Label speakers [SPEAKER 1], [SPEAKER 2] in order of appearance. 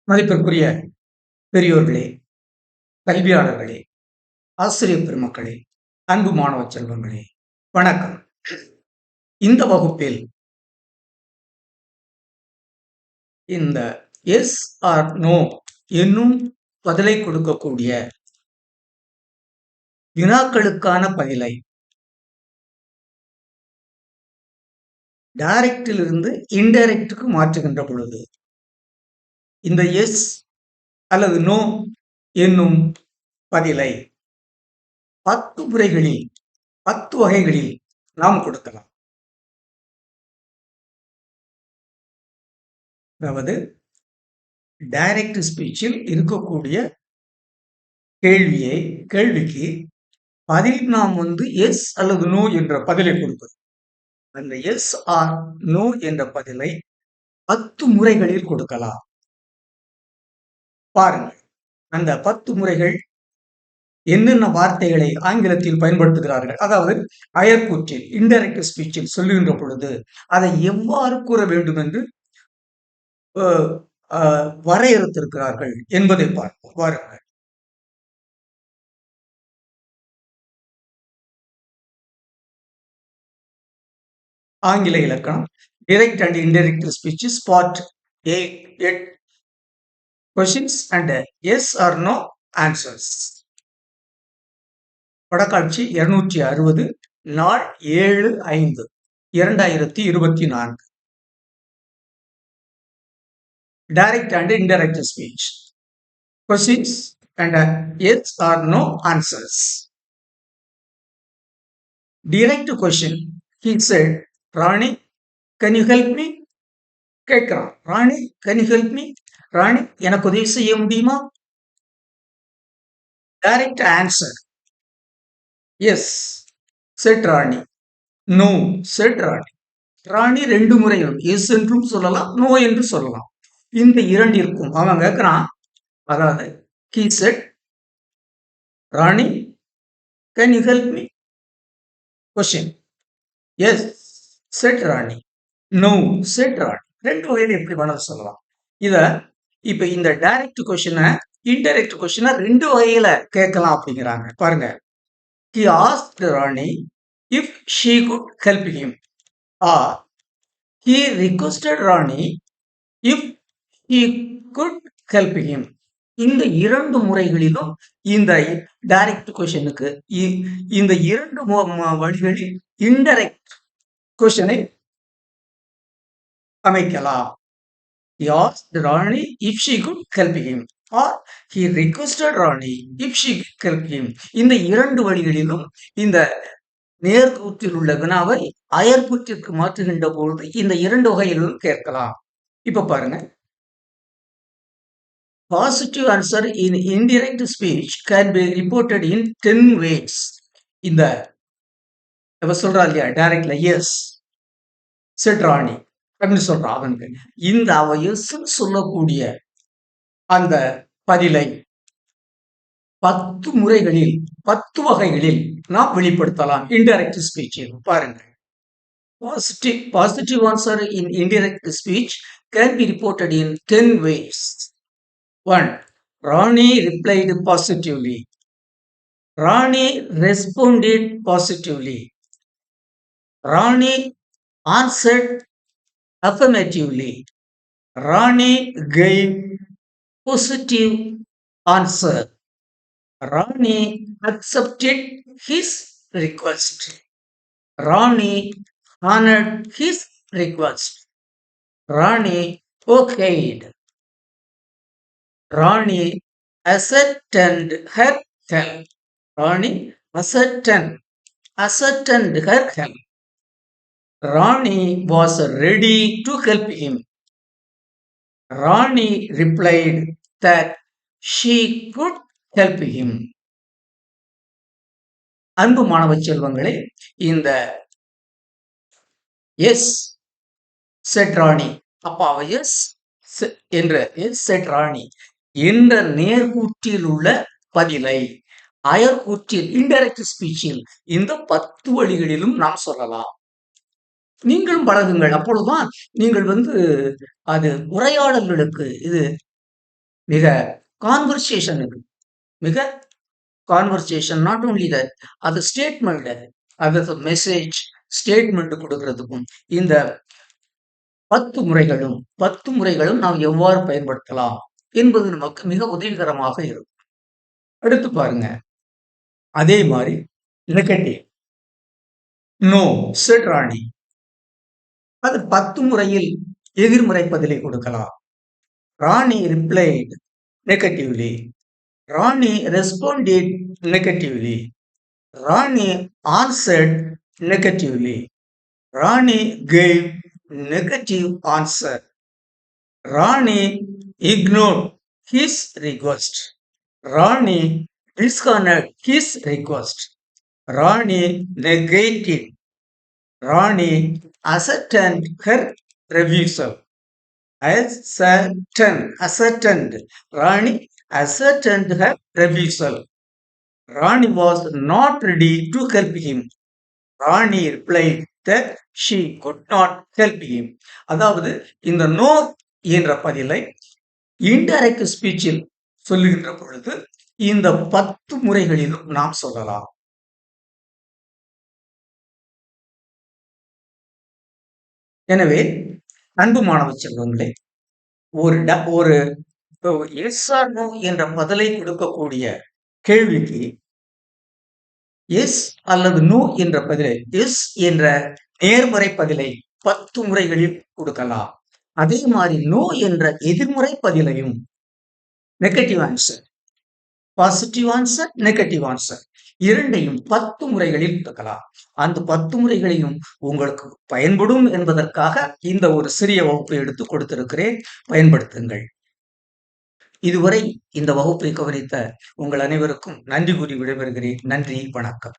[SPEAKER 1] மதிப்பிற்குரிய பெரியோர்களே, கல்வியாளர்களே, ஆசிரியர் பெருமக்களே, அன்பு மாணவ செல்வங்களே, வணக்கம். இந்த வகுப்பில் இந்த எஸ் ஆர் நோ என்னும் பதிலை கொடுக்கக்கூடிய வினாக்களுக்கான பதிலை டைரக்டிலிருந்து இன்டைரக்டுக்கு மாற்றுகின்ற பொழுது இந்த எஸ் அல்லது நோ என்னும் பதிலை 10 முறைகளில் 10 வகைகளில் நாம் கொடுக்கலாம். அதாவது டைரக்ட் ஸ்பீச்சில் இருக்கக்கூடிய கேள்விக்கு பதில் நாம் எஸ் அல்லது நோ என்ற பதிலை கொடுப்பது. அந்த எஸ் ஆர் நோ என்ற பதிலை 10 முறைகளில் கொடுக்கலாம். பாருங்கள், அந்த 10 முறைகள் என்னென்ன வார்த்தைகளை ஆங்கிலத்தில் பயன்படுத்துகிறார்கள், அதாவது அயற்கூற்றில் இன்டைரக்ட் ஸ்பீச்சில் சொல்லுகின்ற பொழுது அதை எவ்வாறு கூற வேண்டும் என்று வரையறுத்திருக்கிறார்கள் என்பதை பார்ப்போம். வாருங்கள். ஆங்கில இலக்கணம் direct and indirect speeches part 8 questions and yes or no answers. படக்காட்சி 260, நாள் 7/5/2024. Direct and indirect speech. Questions and yes or no answers. Direct question. He said, Rani, can you help me? கேட்கிறான். ராணி, can you help me? ராணி, எனக்கு உதவி செய்ய முடியுமா? Direct answer. Yes, said ராணி. No, said ராணி. ராணி 2 முறையும் S என்றும் சொல்லலாம், no என்று சொல்லலாம். இந்த இரண்டிற்கும் அவன் கேட்கிறான். அதாவது he said, Rani, can you help me? Question. Yes, said Rani. No, said ராணி. 2 வகையில எப்படி வேணாலும் சொல்லலாம். இப்ப இந்த டைரக்ட் கொஸ்டினை இன்டைரக்ட் கொஸ்டினை 2 வகையில கேட்கலாம் அப்படிங்கிறாங்க. பாருங்க. He asked Rani if she could help him, or he requested Rani if he could help him. இந்த 2 முறைகளிலும் இந்த டைரக்ட் கொஸ்டினுக்கு இந்த 2 வழிகளில் இன்டைரக்ட் கொஸ்டினை அமைக்கலாம். He asked Rani if she could help him, or he requested Rani if she could help him. இந்த 2 வழிகளிலும் இந்த நேர்கூற்றில் உள்ள வினாவை அயற்கூற்றிற்கு மாற்றுகின்ற பொழுது இந்த 2 வகையிலும் கேட்கலாம். இப்ப பாருங்க. Positive answer in indirect speech can be reported in 10 ways. இந்த சொல்றா இல்லையா டைரக்ட்ல எஸ் said Rani அப்படின்னு சொல்றான். அவனுக்கு இந்த அவ எஸ் சொல்லக்கூடிய அந்த பதிலை 10 முறைகளில் 10 வகைகளில் நாம் வெளிப்படுத்தலாம் இன்டைரக்ட் ஸ்பீச்சில். பாருங்க. Positive answer in indirect speech can be reported in 10 ways. 1. Rani replied positively. Rani responded positively. Rani answered affirmatively. Rani gave positive answer. Rani accepted his request. Rani honored his request. Rani okayed. Rani ascertained her help. Rani ascertained her help. Rani was ready to help him. Rani replied that she could help him. அன்பு மாணவ செல்வங்களே, இந்த S set ராணி, அப்பா S என்ற S set ராணி என்ற நேர்கூற்றில் உள்ள பதிலை அயற்கூற்றில் indirect ஸ்பீச்சில் இந்த 10 வழிகளிலும் நாம் சொல்லலாம். நீங்களும் பழகுங்கள். அப்பொழுதுதான் நீங்கள் அது உரையாடல்களுக்கு இது மிக கான்வர்சேஷன் இது. மிக கான்வர்சேஷன் நாட் ஓன்லி தட், அது ஸ்டேட்மெண்ட், அது மெசேஜ் ஸ்டேட்மெண்ட் கொடுக்கறதுக்கும் இந்த 10 முறைகளும் நாம் எவ்வாறு பயன்படுத்தலாம் என்பது நமக்கு மிக உதவிகரமாக இருக்கும். அடுத்து பாருங்க, அதே மாதிரி நெகட்டிவ். நோ செட் ராணி. அது 10 முறையில் எதிர்மறை பதிலை கொடுக்கலாம். Rani replied negatively. Rani responded negatively. Rani answered negatively. Rani gave negative answer. Rani ignored his request. Rani dishonored his request. Rani negated. Rani ascertained her refusal. Ascertained. Rani ascertained her refusal. Rani was not ready to help him. Rani replied that she could not help him. அதாவது இந்த no என்ற பதிலை indirect ஸ்பீச்சில் சொல்லுகின்ற பொழுது இந்த 10 முறைகளிலும் நாம் சொல்லலாம். எனவே அன்பு மாணவ செல்வங்களே, ஒரு எஸ் ஆர் நோ என்ற பதிலை கொடுக்கக்கூடிய கேள்விக்கு எஸ் அல்லது நோ என்ற பதிலை, எஸ் என்ற நேர்மறை பதிலை 10 முறைகளில் கொடுக்கலாம். அதே மாதிரி நோ என்ற எதிர்மறை பதிலையும், negative answer, positive answer, negative answer இரண்டையும் 10 முறைகளில் கொடுக்கலாம். அந்த 10 முறைகளையும் உங்களுக்கு பயன்படும் என்பதற்காக இந்த ஒரு சிறிய வகுப்பை எடுத்து கொடுத்திருக்கிறேன். பயன்படுத்துங்கள். இதுவரை இந்த வகுப்பை கவனித்த உங்கள் அனைவருக்கும் நன்றி கூறி விடைபெறுகிறேன். நன்றி, வணக்கம்.